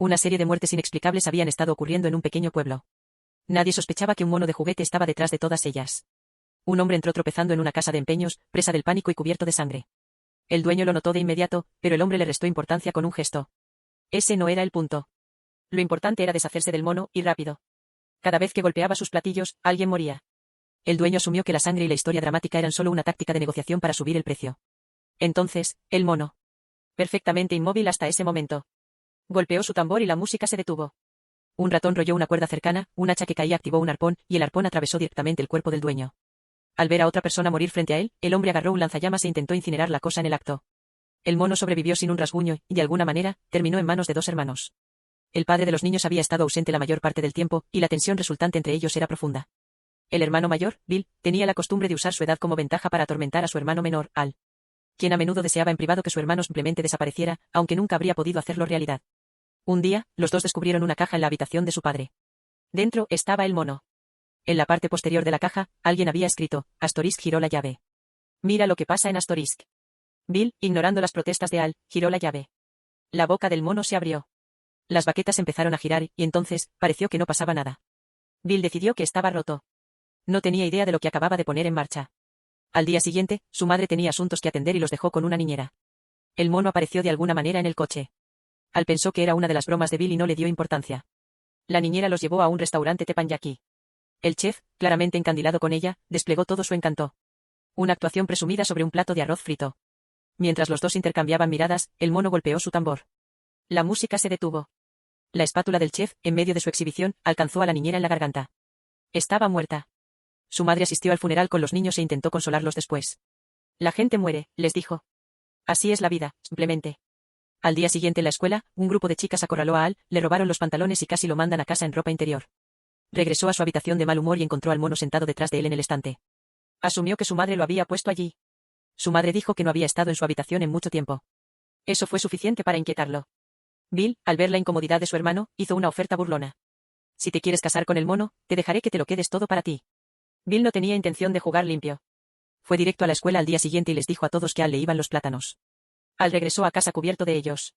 Una serie de muertes inexplicables habían estado ocurriendo en un pequeño pueblo. Nadie sospechaba que un mono de juguete estaba detrás de todas ellas. Un hombre entró tropezando en una casa de empeños, presa del pánico y cubierto de sangre. El dueño lo notó de inmediato, pero el hombre le restó importancia con un gesto. Ese no era el punto. Lo importante era deshacerse del mono, y rápido. Cada vez que golpeaba sus platillos, alguien moría. El dueño asumió que la sangre y la historia dramática eran solo una táctica de negociación para subir el precio. Entonces, el mono, perfectamente inmóvil hasta ese momento, golpeó su tambor y la música se detuvo. Un ratón rolló una cuerda cercana, un hacha que caía activó un arpón, y el arpón atravesó directamente el cuerpo del dueño. Al ver a otra persona morir frente a él, el hombre agarró un lanzallamas e intentó incinerar la cosa en el acto. El mono sobrevivió sin un rasguño y, de alguna manera, terminó en manos de dos hermanos. El padre de los niños había estado ausente la mayor parte del tiempo, y la tensión resultante entre ellos era profunda. El hermano mayor, Bill, tenía la costumbre de usar su edad como ventaja para atormentar a su hermano menor, Al, quien a menudo deseaba en privado que su hermano simplemente desapareciera, aunque nunca habría podido hacerlo realidad. Un día, los dos descubrieron una caja en la habitación de su padre. Dentro estaba el mono. En la parte posterior de la caja, alguien había escrito: Astorisk giró la llave. Mira lo que pasa en Astorisk. Bill, ignorando las protestas de Al, giró la llave. La boca del mono se abrió. Las baquetas empezaron a girar y entonces, pareció que no pasaba nada. Bill decidió que estaba roto. No tenía idea de lo que acababa de poner en marcha. Al día siguiente, su madre tenía asuntos que atender y los dejó con una niñera. El mono apareció de alguna manera en el coche. Al pensó que era una de las bromas de Bill y no le dio importancia. La niñera los llevó a un restaurante teppanyaki. El chef, claramente encandilado con ella, desplegó todo su encanto. Una actuación presumida sobre un plato de arroz frito. Mientras los dos intercambiaban miradas, el mono golpeó su tambor. La música se detuvo. La espátula del chef, en medio de su exhibición, alcanzó a la niñera en la garganta. Estaba muerta. Su madre asistió al funeral con los niños e intentó consolarlos después. La gente muere, les dijo. Así es la vida, simplemente. Al día siguiente en la escuela, un grupo de chicas acorraló a Al, le robaron los pantalones y casi lo mandan a casa en ropa interior. Regresó a su habitación de mal humor y encontró al mono sentado detrás de él en el estante. Asumió que su madre lo había puesto allí. Su madre dijo que no había estado en su habitación en mucho tiempo. Eso fue suficiente para inquietarlo. Bill, al ver la incomodidad de su hermano, hizo una oferta burlona. Si te quieres casar con el mono, te dejaré que te lo quedes todo para ti. Bill no tenía intención de jugar limpio. Fue directo a la escuela al día siguiente y les dijo a todos que a Al le iban los plátanos. Al regresó a casa cubierto de ellos.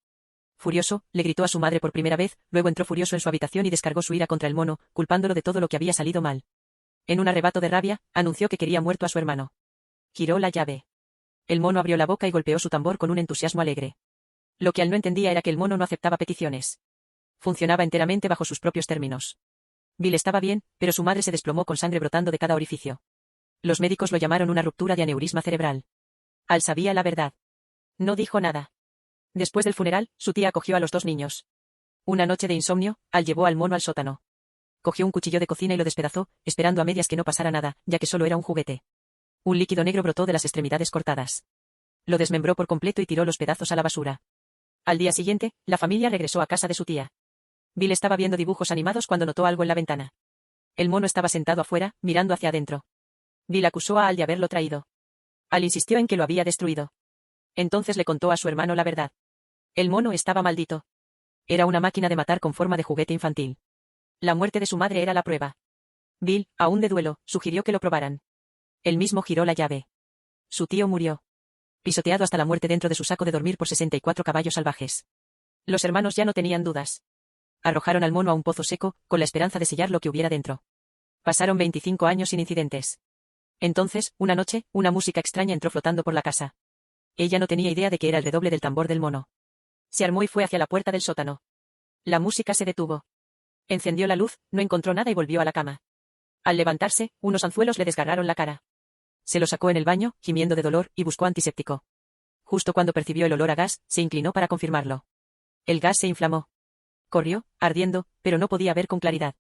Furioso, le gritó a su madre por primera vez, luego entró furioso en su habitación y descargó su ira contra el mono, culpándolo de todo lo que había salido mal. En un arrebato de rabia, anunció que quería muerto a su hermano. Giró la llave. El mono abrió la boca y golpeó su tambor con un entusiasmo alegre. Lo que Al no entendía era que el mono no aceptaba peticiones. Funcionaba enteramente bajo sus propios términos. Bill estaba bien, pero su madre se desplomó con sangre brotando de cada orificio. Los médicos lo llamaron una ruptura de aneurisma cerebral. Al sabía la verdad. No dijo nada. Después del funeral, su tía acogió a los dos niños. Una noche de insomnio, Al llevó al mono al sótano. Cogió un cuchillo de cocina y lo despedazó, esperando a medias que no pasara nada, ya que solo era un juguete. Un líquido negro brotó de las extremidades cortadas. Lo desmembró por completo y tiró los pedazos a la basura. Al día siguiente, la familia regresó a casa de su tía. Bill estaba viendo dibujos animados cuando notó algo en la ventana. El mono estaba sentado afuera, mirando hacia adentro. Bill acusó a Al de haberlo traído. Al insistió en que lo había destruido. Entonces le contó a su hermano la verdad. El mono estaba maldito. Era una máquina de matar con forma de juguete infantil. La muerte de su madre era la prueba. Bill, aún de duelo, sugirió que lo probaran. Él mismo giró la llave. Su tío murió. Pisoteado hasta la muerte dentro de su saco de dormir por 64 caballos salvajes. Los hermanos ya no tenían dudas. Arrojaron al mono a un pozo seco, con la esperanza de sellar lo que hubiera dentro. Pasaron 25 años sin incidentes. Entonces, una noche, una música extraña entró flotando por la casa. Ella no tenía idea de que era el redoble del tambor del mono. Se armó y fue hacia la puerta del sótano. La música se detuvo. Encendió la luz, no encontró nada y volvió a la cama. Al levantarse, unos anzuelos le desgarraron la cara. Se lo sacó en el baño, gimiendo de dolor, y buscó antiséptico. Justo cuando percibió el olor a gas, se inclinó para confirmarlo. El gas se inflamó. Corrió, ardiendo, pero no podía ver con claridad.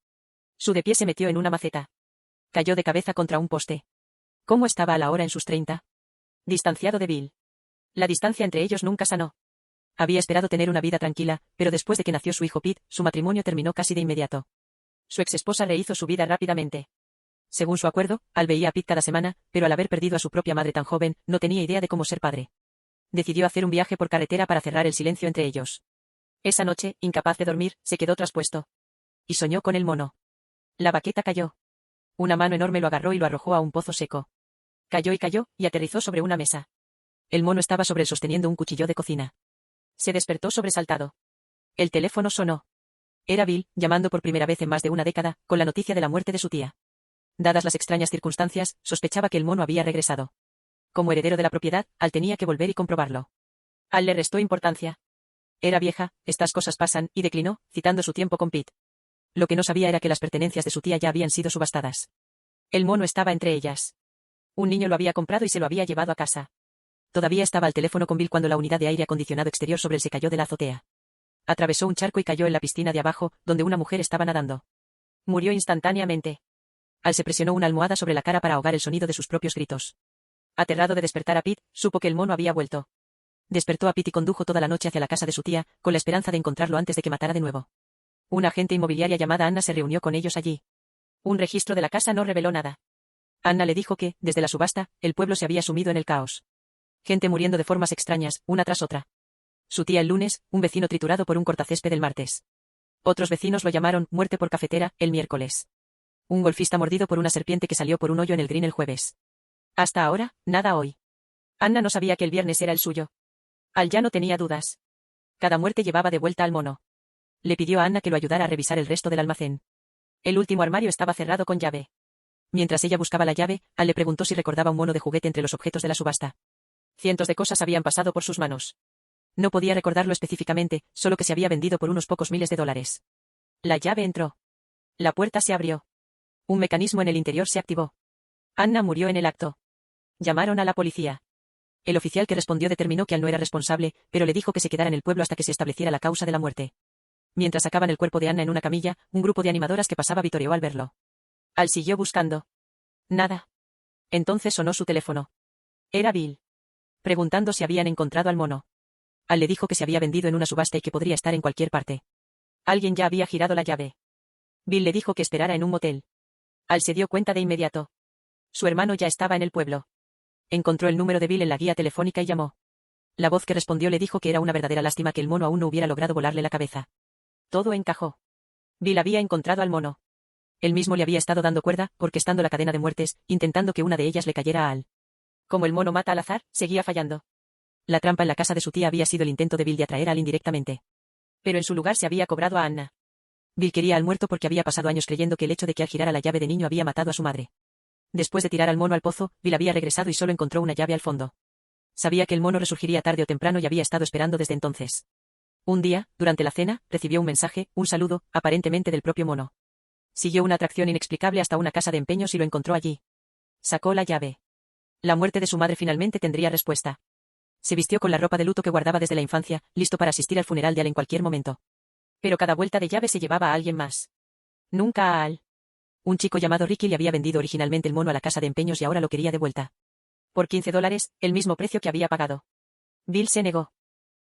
Su de pie se metió en una maceta. Cayó de cabeza contra un poste. ¿Cómo estaba a la hora en sus 30? Distanciado de Bill. La distancia entre ellos nunca sanó. Había esperado tener una vida tranquila, pero después de que nació su hijo Pete, su matrimonio terminó casi de inmediato. Su exesposa rehizo su vida rápidamente. Según su acuerdo, Al veía a Pete cada semana, pero al haber perdido a su propia madre tan joven, no tenía idea de cómo ser padre. Decidió hacer un viaje por carretera para cerrar el silencio entre ellos. Esa noche, incapaz de dormir, se quedó traspuesto. Y soñó con el mono. La baqueta cayó. Una mano enorme lo agarró y lo arrojó a un pozo seco. Cayó, y aterrizó sobre una mesa. El mono estaba sobre él sosteniendo un cuchillo de cocina. Se despertó sobresaltado. El teléfono sonó. Era Bill, llamando por primera vez en más de una década, con la noticia de la muerte de su tía. Dadas las extrañas circunstancias, sospechaba que el mono había regresado. Como heredero de la propiedad, Al tenía que volver y comprobarlo. Al le restó importancia. Era vieja, estas cosas pasan, y declinó, citando su tiempo con Pete. Lo que no sabía era que las pertenencias de su tía ya habían sido subastadas. El mono estaba entre ellas. Un niño lo había comprado y se lo había llevado a casa. Todavía estaba al teléfono con Bill cuando la unidad de aire acondicionado exterior sobre él se cayó de la azotea. Atravesó un charco y cayó en la piscina de abajo, donde una mujer estaba nadando. Murió instantáneamente. Al se presionó una almohada sobre la cara para ahogar el sonido de sus propios gritos. Aterrado de despertar a Pete, supo que el mono había vuelto. Despertó a Pete y condujo toda la noche hacia la casa de su tía, con la esperanza de encontrarlo antes de que matara de nuevo. Una agente inmobiliaria llamada Anna se reunió con ellos allí. Un registro de la casa no reveló nada. Anna le dijo que, desde la subasta, el pueblo se había sumido en el caos. Gente muriendo de formas extrañas, una tras otra. Su tía el lunes, un vecino triturado por un cortacésped el martes. Otros vecinos lo llamaron muerte por cafetera el miércoles. Un golfista mordido por una serpiente que salió por un hoyo en el green el jueves. Hasta ahora, nada hoy. Anna no sabía que el viernes era el suyo. Al ya no tenía dudas. Cada muerte llevaba de vuelta al mono. Le pidió a Anna que lo ayudara a revisar el resto del almacén. El último armario estaba cerrado con llave. Mientras ella buscaba la llave, Al le preguntó si recordaba un mono de juguete entre los objetos de la subasta. Cientos de cosas habían pasado por sus manos. No podía recordarlo específicamente, solo que se había vendido por unos pocos miles de dólares. La llave entró. La puerta se abrió. Un mecanismo en el interior se activó. Anna murió en el acto. Llamaron a la policía. El oficial que respondió determinó que Al no era responsable, pero le dijo que se quedara en el pueblo hasta que se estableciera la causa de la muerte. Mientras sacaban el cuerpo de Anna en una camilla, un grupo de animadoras que pasaba vitoreó al verlo. Al siguió buscando. Nada. Entonces sonó su teléfono. Era Bill. Preguntando si habían encontrado al mono. Al le dijo que se había vendido en una subasta y que podría estar en cualquier parte. Alguien ya había girado la llave. Bill le dijo que esperara en un motel. Al se dio cuenta de inmediato. Su hermano ya estaba en el pueblo. Encontró el número de Bill en la guía telefónica y llamó. La voz que respondió le dijo que era una verdadera lástima que el mono aún no hubiera logrado volarle la cabeza. Todo encajó. Bill había encontrado al mono. Él mismo le había estado dando cuerda, orquestando la cadena de muertes, intentando que una de ellas le cayera a Al. Como el mono mata al azar, seguía fallando. La trampa en la casa de su tía había sido el intento de Bill de atraer a Al indirectamente. Pero en su lugar se había cobrado a Anna. Bill quería al muerto porque había pasado años creyendo que el hecho de que Al girara la llave de niño había matado a su madre. Después de tirar al mono al pozo, Bill había regresado y solo encontró una llave al fondo. Sabía que el mono resurgiría tarde o temprano y había estado esperando desde entonces. Un día, durante la cena, recibió un mensaje, un saludo, aparentemente del propio mono. Siguió una atracción inexplicable hasta una casa de empeños y lo encontró allí. Sacó la llave. La muerte de su madre finalmente tendría respuesta. Se vistió con la ropa de luto que guardaba desde la infancia, listo para asistir al funeral de Al en cualquier momento. Pero cada vuelta de llave se llevaba a alguien más. Nunca a Al. Un chico llamado Ricky le había vendido originalmente el mono a la casa de empeños y ahora lo quería de vuelta. Por $15, el mismo precio que había pagado. Bill se negó.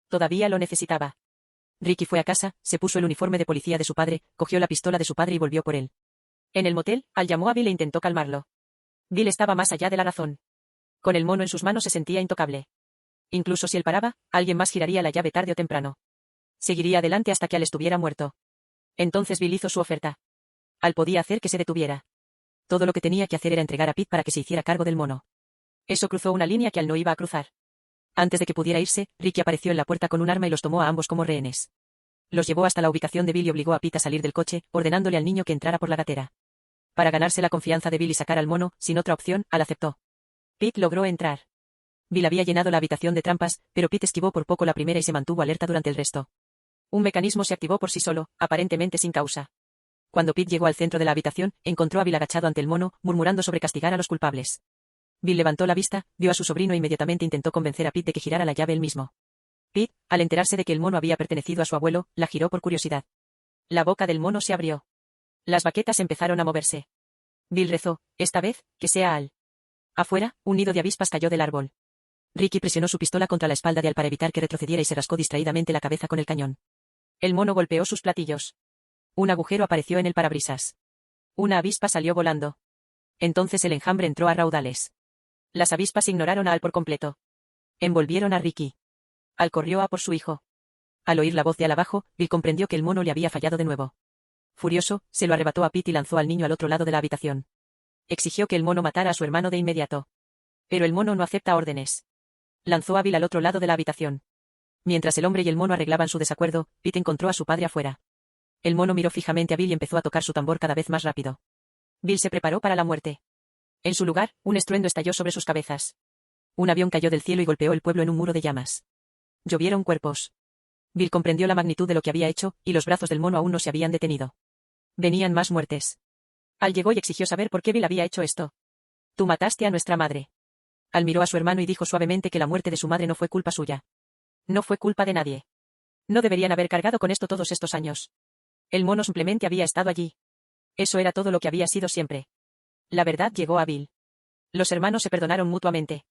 Todavía lo necesitaba. Ricky fue a casa, se puso el uniforme de policía de su padre, cogió la pistola de su padre y volvió por él. En el motel, Al llamó a Bill e intentó calmarlo. Bill estaba más allá de la razón. Con el mono en sus manos se sentía intocable. Incluso si él paraba, alguien más giraría la llave tarde o temprano. Seguiría adelante hasta que Al estuviera muerto. Entonces Bill hizo su oferta. Al podía hacer que se detuviera. Todo lo que tenía que hacer era entregar a Pete para que se hiciera cargo del mono. Eso cruzó una línea que Al no iba a cruzar. Antes de que pudiera irse, Ricky apareció en la puerta con un arma y los tomó a ambos como rehenes. Los llevó hasta la ubicación de Bill y obligó a Pete a salir del coche, ordenándole al niño que entrara por la gatera. Para ganarse la confianza de Bill y sacar al mono, sin otra opción, Al aceptó. Pete logró entrar. Bill había llenado la habitación de trampas, pero Pete esquivó por poco la primera y se mantuvo alerta durante el resto. Un mecanismo se activó por sí solo, aparentemente sin causa. Cuando Pete llegó al centro de la habitación, encontró a Bill agachado ante el mono, murmurando sobre castigar a los culpables. Bill levantó la vista, vio a su sobrino e inmediatamente intentó convencer a Pete de que girara la llave él mismo. Pete, al enterarse de que el mono había pertenecido a su abuelo, la giró por curiosidad. La boca del mono se abrió. Las baquetas empezaron a moverse. Bill rezó, esta vez, que sea Al. Afuera, un nido de avispas cayó del árbol. Ricky presionó su pistola contra la espalda de Al para evitar que retrocediera y se rascó distraídamente la cabeza con el cañón. El mono golpeó sus platillos. Un agujero apareció en el parabrisas. Una avispa salió volando. Entonces el enjambre entró a raudales. Las avispas ignoraron a Al por completo. Envolvieron a Ricky. Al corrió a por su hijo. Al oír la voz de Al abajo, Bill comprendió que el mono le había fallado de nuevo. Furioso, se lo arrebató a Pete y lanzó al niño al otro lado de la habitación. Exigió que el mono matara a su hermano de inmediato. Pero el mono no acepta órdenes. Lanzó a Bill al otro lado de la habitación. Mientras el hombre y el mono arreglaban su desacuerdo, Pete encontró a su padre afuera. El mono miró fijamente a Bill y empezó a tocar su tambor cada vez más rápido. Bill se preparó para la muerte. En su lugar, un estruendo estalló sobre sus cabezas. Un avión cayó del cielo y golpeó el pueblo en un muro de llamas. Llovieron cuerpos. Bill comprendió la magnitud de lo que había hecho, y los brazos del mono aún no se habían detenido. Venían más muertes. Al llegó y exigió saber por qué Bill había hecho esto. Tú mataste a nuestra madre. Al miró a su hermano y dijo suavemente que la muerte de su madre no fue culpa suya. No fue culpa de nadie. No deberían haber cargado con esto todos estos años. El mono simplemente había estado allí. Eso era todo lo que había sido siempre. La verdad llegó a Bill. Los hermanos se perdonaron mutuamente.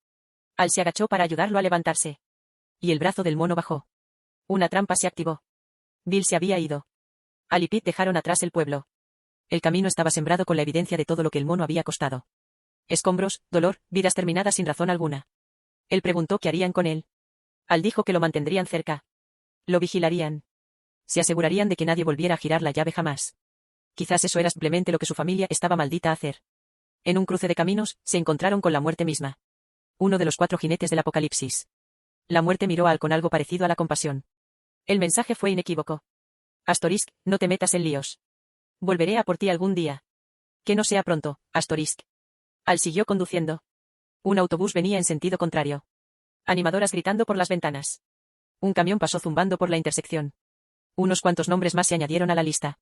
Al se agachó para ayudarlo a levantarse. Y el brazo del mono bajó. Una trampa se activó. Bill se había ido. Al y Pete dejaron atrás el pueblo. El camino estaba sembrado con la evidencia de todo lo que el mono había costado. Escombros, dolor, vidas terminadas sin razón alguna. Él preguntó qué harían con él. Al dijo que lo mantendrían cerca. Lo vigilarían. Se asegurarían de que nadie volviera a girar la llave jamás. Quizás eso era simplemente lo que su familia estaba maldita a hacer. En un cruce de caminos, se encontraron con la muerte misma. Uno de los 4 jinetes del apocalipsis. La muerte miró a Al con algo parecido a la compasión. El mensaje fue inequívoco. Astorisk, no te metas en líos. Volveré a por ti algún día. Que no sea pronto, Astorisk. Al siguió conduciendo. Un autobús venía en sentido contrario. Animadoras gritando por las ventanas. Un camión pasó zumbando por la intersección. Unos cuantos nombres más se añadieron a la lista.